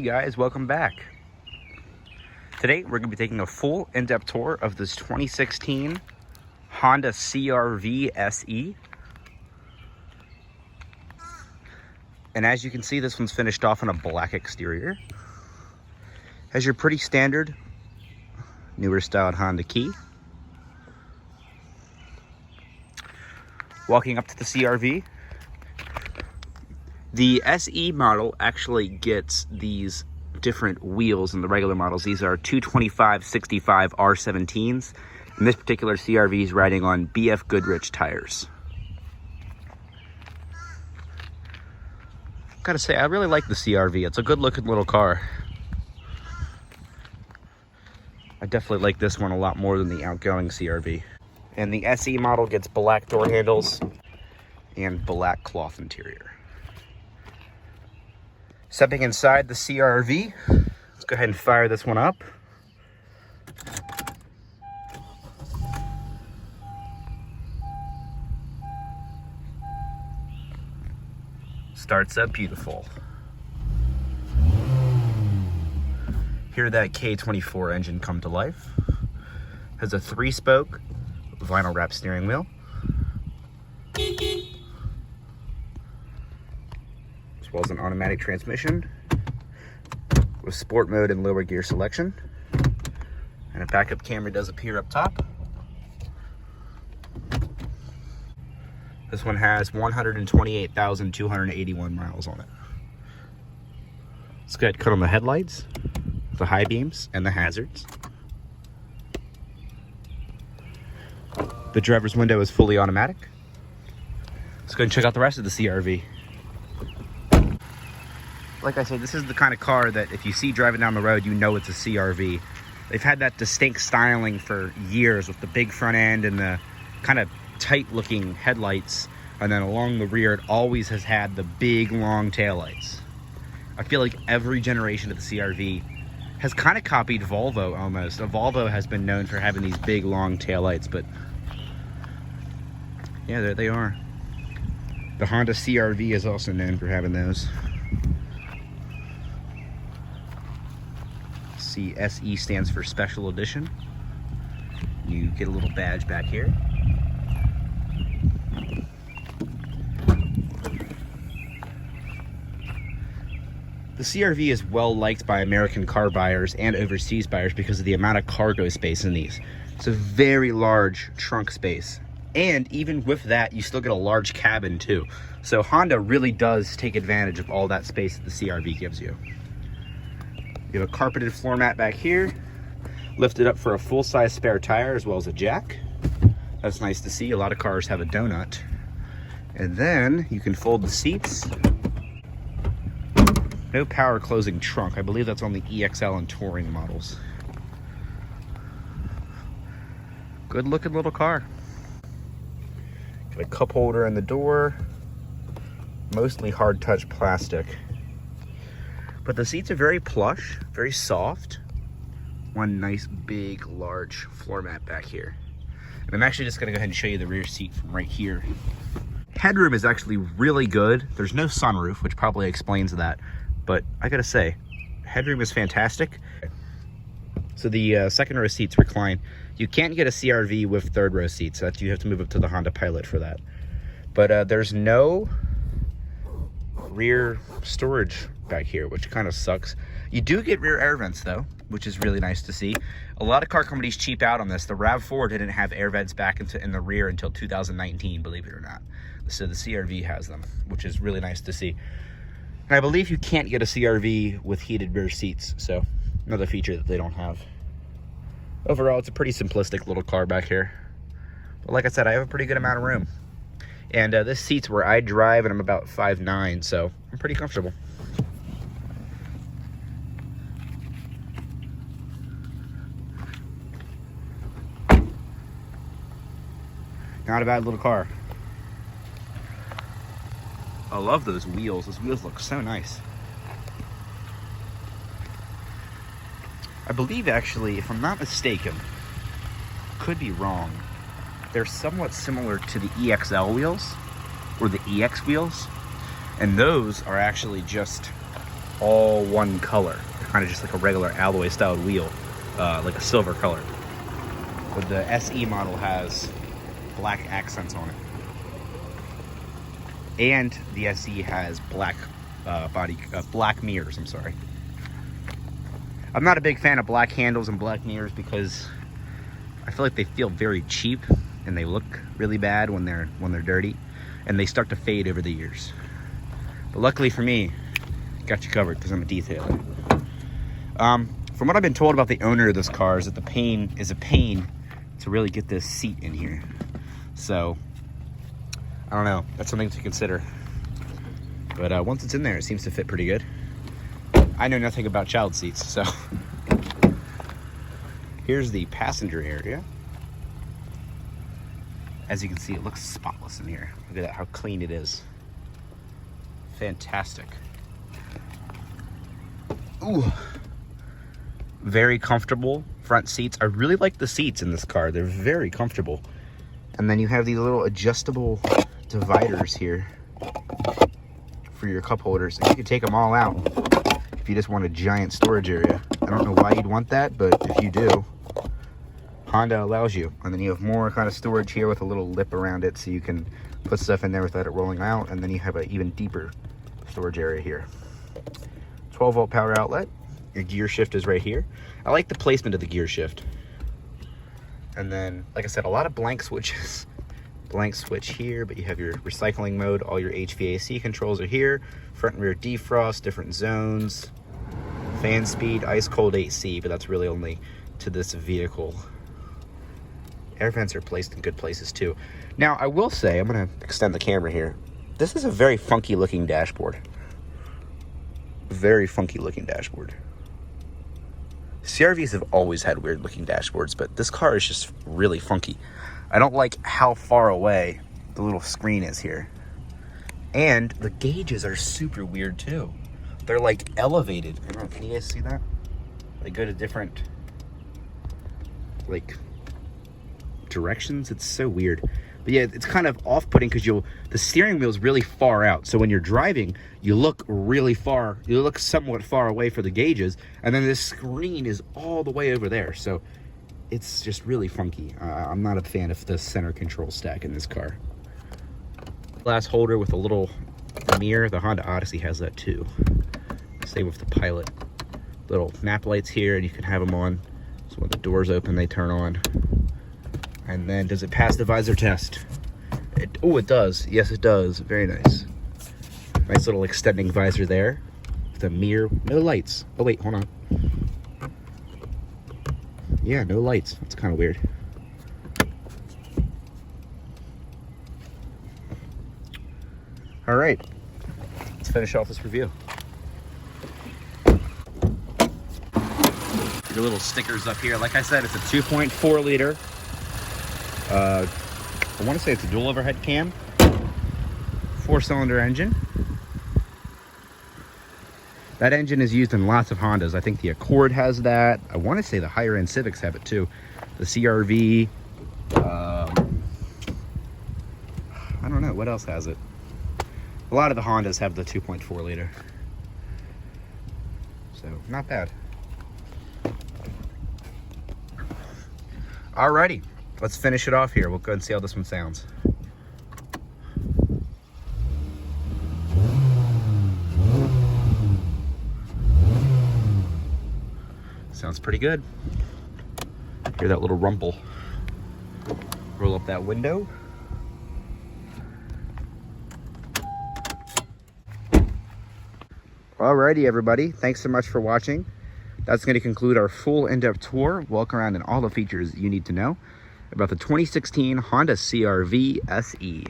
guys, welcome back. Today we're going to be taking a full in-depth tour of this 2016 Honda CR-V SE. And as you can see, this one's finished off on a black exterior. Has your pretty standard newer styled Honda key. Walking up to the CR-V, the SE model actually gets these different wheels than the regular models. These are 225/65 R17s. And this particular CR-V is riding on BF Goodrich tires. Gotta say, I really like the CR-V. It's a good looking little car. I definitely like this one a lot more than the outgoing CR-V. And the SE model gets black door handles and black cloth interior. Stepping inside the CR-V, let's go ahead and fire this one up. Starts up beautiful. Hear that K24 engine come to life. Has a 3-spoke vinyl wrap steering wheel. As well as an automatic transmission with sport mode and lower gear selection. And a backup camera does appear up top. This one has 128,281 miles on it. Let's go ahead and cut on the headlights, the high beams, and the hazards. The driver's window is fully automatic. Let's go ahead and check out the rest of the CR-V. Like I said, this is the kind of car that if you see driving down the road, you know it's a CR-V. They've had that distinct styling for years with the big front end and the kind of tight looking headlights. And then along the rear, it always has had the big long taillights. I feel like every generation of the CR-V has kind of copied Volvo almost. Volvo has been known for having these big long taillights, but yeah, there they are. The Honda CR-V is also known for having those. See, SE stands for Special Edition. You get a little badge back here. The CR-V is well liked by American car buyers and overseas buyers because of the amount of cargo space in these. It's a very large trunk space. And even with that, you still get a large cabin too. So Honda really does take advantage of all that space that the CR-V gives you. You have a carpeted floor mat back here, lifted up for a full-size spare tire as well as a jack. That's nice to see. A lot of cars have a donut. And then you can fold the seats. No power closing trunk. I believe that's on the EXL and Touring models. Good looking little car. Got a cup holder in the door. Mostly hard touch plastic. But the seats are very plush, very soft. One nice big large floor mat back here. And I'm actually just gonna go ahead and show you the rear seat from right here. Headroom is actually really good. There's no sunroof, which probably explains that. But I gotta say, headroom is fantastic. So the second row seats recline. You can't get a CR-V with third row seats. That you have to move up to the Honda Pilot for that. But there's no rear storage back here, which kind of sucks. You do get rear air vents though, which is really nice to see. A lot of car companies cheap out on this. The RAV4 didn't have air vents back in the rear until 2019, believe it or not. So the CR-V has them, which is really nice to see. And I believe you can't get a CR-V with heated rear seats, so another feature that they don't have. Overall, it's a pretty simplistic little car back here. But like I said, I have a pretty good amount of room. And this seat's where I drive, and I'm about 5'9", so I'm pretty comfortable. Not a bad little car. I love those wheels. Those wheels look so nice. I believe actually, if I'm not mistaken, could be wrong, they're somewhat similar to the EXL wheels or the EX wheels. And those are actually just all one color, kind of just like a regular alloy styled wheel, like a silver color. But the SE model has black accents on it, and the SE has black black mirrors. I'm sorry. I'm not a big fan of black handles and black mirrors because I feel like they feel very cheap and they look really bad when they're dirty, and they start to fade over the years. But luckily for me, got you covered because I'm a detailer. From what I've been told about the owner of this car is that the pain is a pain to really get this seat in here. So I don't know, that's something to consider. But once it's in there, it seems to fit pretty good. I know nothing about child seats, so here's the passenger area. As you can see, it looks spotless in here. Look at that, how clean it is. Fantastic. Ooh. Very comfortable front seats. I really like the seats in this car. They're very comfortable. And then you have these little adjustable dividers here for your cup holders. And you can take them all out if you just want a giant storage area. I don't know why you'd want that, but if you do, Honda allows you. And then you have more kind of storage here with a little lip around it so you can put stuff in there without it rolling out. And then you have an even deeper storage area here. 12-volt power outlet. Your gear shift is right here. I like the placement of the gear shift. And then, like I said, a lot of blank switches. Blank switch here, but you have your recycling mode. All your HVAC controls are here. Front and rear defrost, different zones. Fan speed, ice cold AC, but that's really only to this vehicle. Air vents are placed in good places too. Now, I will say, I'm gonna extend the camera here. This is a very funky looking dashboard. Very funky looking dashboard. CR-Vs have always had weird looking dashboards, but this car is just really funky. I don't like how far away the little screen is here. And the gauges are super weird too. They're like elevated. I don't know, can you guys see that? They go to different like directions. It's so weird. But yeah, it's kind of off-putting because the steering wheel is really far out. So when you're driving, you look really far. You look somewhat far away for the gauges, and then this screen is all the way over there. So it's just really funky. I'm not a fan of the center control stack in this car. Glass holder with a little mirror. The Honda Odyssey has that too. Same with the Pilot. Little map lights here, and you can have them on. So when the doors open, they turn on. And then, does it pass the visor test? Oh, it does. Yes, it does. Very nice. Nice little extending visor there. The mirror. No lights. Oh, wait, hold on. Yeah, no lights. That's kind of weird. All right. Let's finish off this review. Your little stickers up here. Like I said, it's a 2.4 liter. I want to say it's a dual overhead cam, 4-cylinder engine. That engine is used in lots of Hondas. I think the Accord has that. I want to say the higher end Civics have it too. The CR-V. I don't know what else has it. A lot of the Hondas have the 2.4 liter. So not bad. Alrighty. Let's finish it off here. We'll go and see how this one sounds. Sounds pretty good. Hear that little rumble. Roll up that window. Alrighty, everybody. Thanks so much for watching. That's going to conclude our full in-depth tour, walk around, and all the features you need to know about the 2016 Honda CR-V SE.